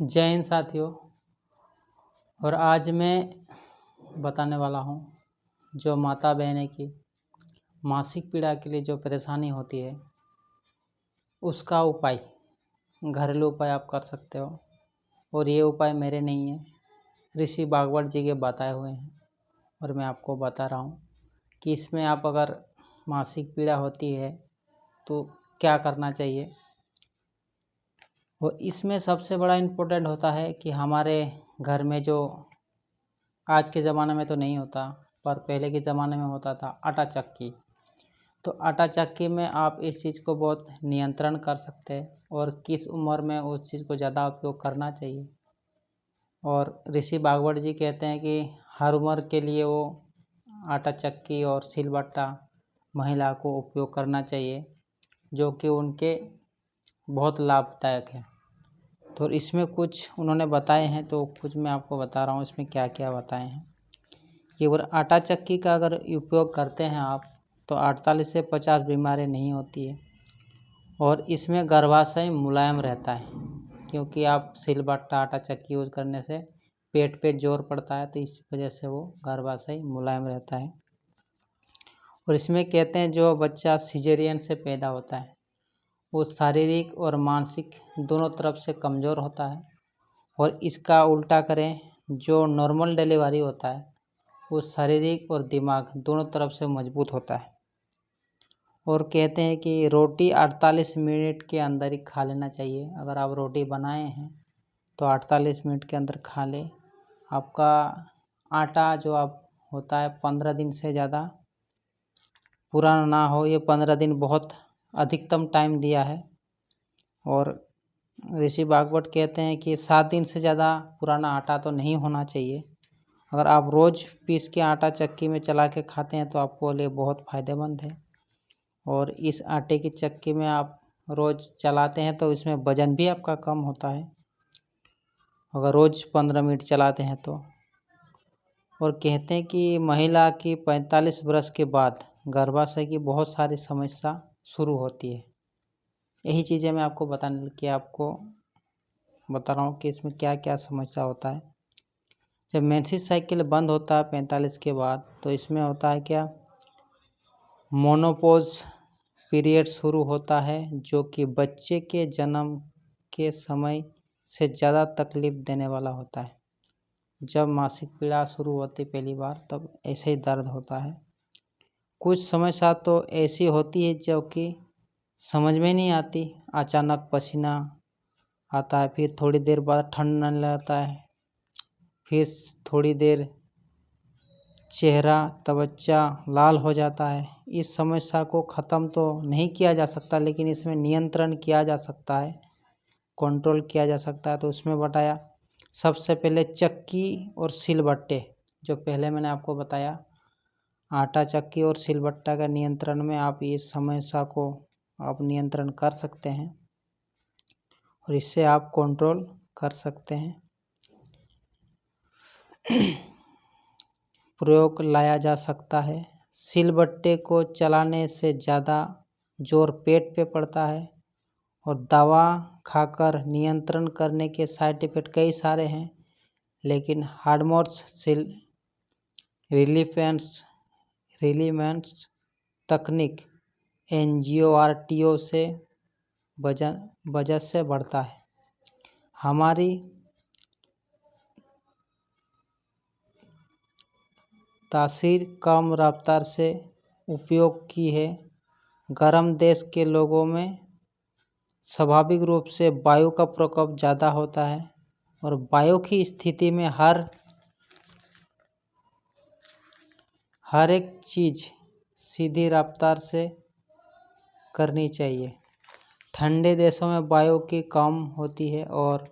जय हिंद साथियों। और आज मैं बताने वाला हूँ जो माता बहनें की मासिक पीड़ा के लिए जो परेशानी होती है उसका उपाय, घरेलू उपाय आप कर सकते हो। और ये उपाय मेरे नहीं है, ऋषि भागवत जी के बताए हुए हैं और मैं आपको बता रहा हूँ कि इसमें आप अगर मासिक पीड़ा होती है तो क्या करना चाहिए। और इसमें सबसे बड़ा इम्पोर्टेंट होता है कि हमारे घर में जो आज के ज़माने में तो नहीं होता पर पहले के ज़माने में होता था आटा चक्की। तो आटा चक्की में आप इस चीज़ को बहुत नियंत्रण कर सकते हैं और किस उम्र में उस चीज़ को ज़्यादा उपयोग करना चाहिए। और ऋषि भागवत जी कहते हैं कि हर उम्र के लिए वो आटा चक्की और सिलबट्टा महिला को उपयोग करना चाहिए, जो कि उनके बहुत लाभदायक है। तो इसमें कुछ उन्होंने बताए हैं तो कुछ मैं आपको बता रहा हूँ इसमें क्या क्या बताए हैं। कि अगर आटा चक्की का अगर उपयोग करते हैं आप तो 48 से 50 बीमारी नहीं होती है। और इसमें गर्भाशय मुलायम रहता है, क्योंकि आप सिलबट्टा आटा चक्की यूज़ करने से पेट पे जोर पड़ता है, तो इस वजह से वो गर्भाशय मुलायम रहता है। और इसमें कहते हैं जो बच्चा सिजेरियन से पैदा होता है वो शारीरिक और मानसिक दोनों तरफ से कमज़ोर होता है। और इसका उल्टा करें, जो नॉर्मल डिलीवरी होता है वो शारीरिक और दिमाग दोनों तरफ से मजबूत होता है। और कहते हैं कि रोटी 48 मिनट के अंदर ही खा लेना चाहिए। अगर आप रोटी बनाए हैं तो 48 मिनट के अंदर खा लें। आपका आटा जो आप होता है 15 दिन से ज़्यादा पुराना ना हो। ये 15 दिन बहुत अधिकतम टाइम दिया है। और ऋषि भागवत कहते हैं कि 7 दिन से ज़्यादा पुराना आटा तो नहीं होना चाहिए। अगर आप रोज़ पीस के आटा चक्की में चला के खाते हैं तो आपको लिए बहुत फ़ायदेमंद है। और इस आटे की चक्की में आप रोज़ चलाते हैं तो इसमें वज़न भी आपका कम होता है, अगर रोज़ 15 मिनट चलाते हैं तो। और कहते हैं कि महिला की 45 वर्ष के बाद गर्भाशय की बहुत सारी समस्या शुरू होती है। यही चीज़ें मैं आपको बताने के आपको बता रहा हूँ कि इसमें क्या क्या समस्या होता है। जब मेंसेस साइकिल बंद होता है 45 के बाद तो इसमें होता है क्या, मोनोपॉज पीरियड शुरू होता है, जो कि बच्चे के जन्म के समय से ज़्यादा तकलीफ़ देने वाला होता है। जब मासिक पीड़ा शुरू होती पहली बार तब ऐसे ही दर्द होता है। कुछ समस्या तो ऐसी होती है जो कि समझ में नहीं आती। अचानक पसीना आता है, फिर थोड़ी देर बाद ठंड लगने लगता है, फिर थोड़ी देर चेहरा त्वचा लाल हो जाता है। इस समस्या को ख़त्म तो नहीं किया जा सकता, लेकिन इसमें नियंत्रण किया जा सकता है, कंट्रोल किया जा सकता है। तो उसमें बताया सबसे पहले चक्की और सिलबट्टे, जो पहले मैंने आपको बताया आटा चक्की और सिलबट्टा का नियंत्रण में आप इस समस्या को आप नियंत्रण कर सकते हैं और इससे आप कंट्रोल कर सकते हैं। प्रयोग लाया जा सकता है। सिलबट्टे को चलाने से ज़्यादा जोर पेट पे पड़ता है और दवा खाकर नियंत्रण करने के साइड इफ़ेक्ट कई सारे हैं, लेकिन हार्मोन्स सिल रिलीमेंट्स तकनीक एनजीओआरटीओ से वजह से बढ़ता है। हमारी तासीर कम रफ्तार से उपयोग की है। गर्म देश के लोगों में स्वाभाविक रूप से वायु का प्रकोप ज़्यादा होता है और वायु की स्थिति में हर एक चीज़ सीधी रफ्तार से करनी चाहिए। ठंडे देशों में वायु की कम होती है और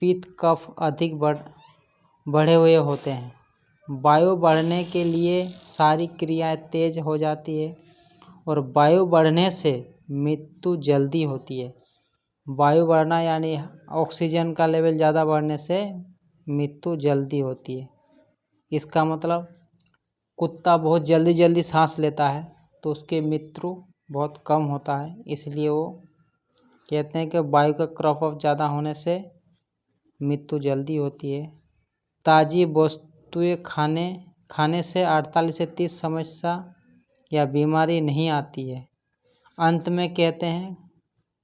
पित्त कफ अधिक बढ़े हुए होते हैं। वायु बढ़ने के लिए सारी क्रियाएं तेज हो जाती है और वायु बढ़ने से मृत्यु जल्दी होती है। वायु बढ़ना यानी ऑक्सीजन का लेवल ज़्यादा बढ़ने से मृत्यु जल्दी होती है। इसका मतलब कुत्ता बहुत जल्दी सांस लेता है तो उसके मृत्यु बहुत कम होता है। इसलिए वो कहते हैं कि वायु का क्रॉप ऑफ ज़्यादा होने से मृत्यु जल्दी होती है। ताज़ी वस्तुएं खाने से 48 से 30 समस्या या बीमारी नहीं आती है। अंत में कहते हैं,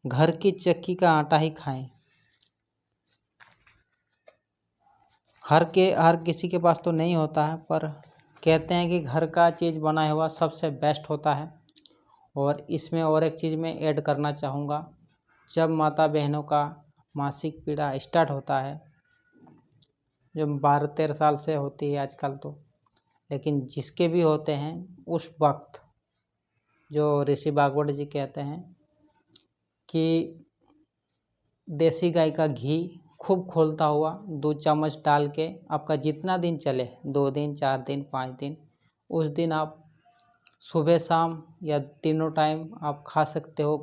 घर की चक्की का आटा ही खाएं। हर किसी के पास तो नहीं होता है, पर कहते हैं कि घर का चीज़ बना हुआ सबसे बेस्ट होता है। और इसमें और एक चीज़ मैं ऐड करना चाहूँगा, जब माता बहनों का मासिक पीड़ा स्टार्ट होता है, जो 12-13 साल से होती है आजकल तो, लेकिन जिसके भी होते हैं उस वक्त जो ऋषि भागवत जी कहते हैं कि देसी गाय का घी खूब खोलता हुआ 2 चम्मच डाल के आपका जितना दिन चले, 2 दिन 4 दिन 5 दिन, उस दिन आप सुबह शाम या तीनों टाइम आप खा सकते हो।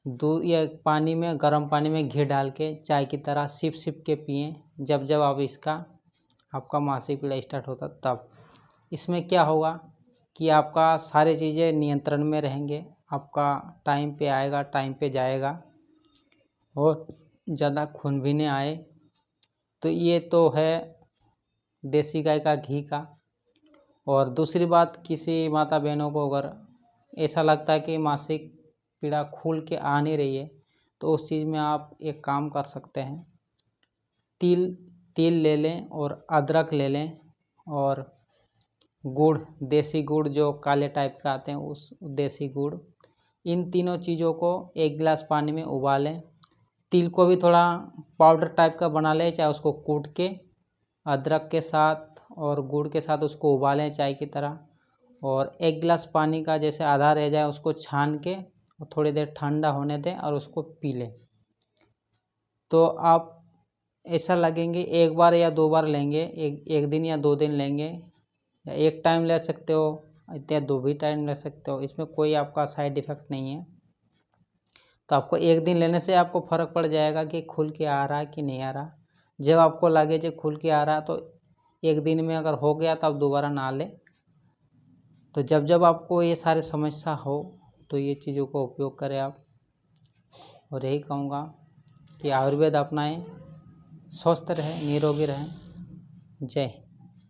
दूध या पानी में, गर्म पानी में घी डाल के चाय की तरह सिप सिप के पिएं। जब आप आपका मासिक पीड़ा स्टार्ट होता तब। इसमें क्या होगा कि आपका सारी चीज़ें नियंत्रण में रहेंगे, आपका टाइम पे आएगा, टाइम पे जाएगा और ज़्यादा खून भी नहीं आए। तो ये तो है देसी गाय का घी का। और दूसरी बात, किसी माता बहनों को अगर ऐसा लगता है कि मासिक पीड़ा खुल के आ नहीं रही है, तो उस चीज़ में आप एक काम कर सकते हैं। तिल ले लें और अदरक ले लें और गुड़, देसी गुड़ जो काले टाइप का आते हैं, उस देसी गुड़, इन तीनों चीज़ों को 1 गिलास पानी में उबालें। तिल को भी थोड़ा पाउडर टाइप का बना लें, चाहे उसको कूट के अदरक के साथ और गुड़ के साथ उसको उबालें चाय की तरह। और 1 गिलास पानी का जैसे आधा रह जाए उसको छान के और थोड़ी देर ठंडा होने दें और उसको पी लें। तो आप ऐसा लगेंगे, 1 बार या 2 बार लेंगे, एक दिन या 2 दिन लेंगे, या एक टाइम ले सकते हो या 2 भी टाइम ले सकते हो, इसमें कोई आपका साइड इफ़ेक्ट नहीं है। तो आपको 1 दिन लेने से आपको फ़र्क पड़ जाएगा कि खुल के आ रहा है कि नहीं आ रहा। जब आपको लगे जो खुल के आ रहा, तो 1 दिन में अगर हो गया तो आप दोबारा ना लें। तो जब आपको ये सारी समस्या हो तो ये चीज़ों का उपयोग करें आप। और यही कहूँगा कि आयुर्वेद अपनाएं, स्वस्थ रहें, निरोगी रहें। जय हिंद।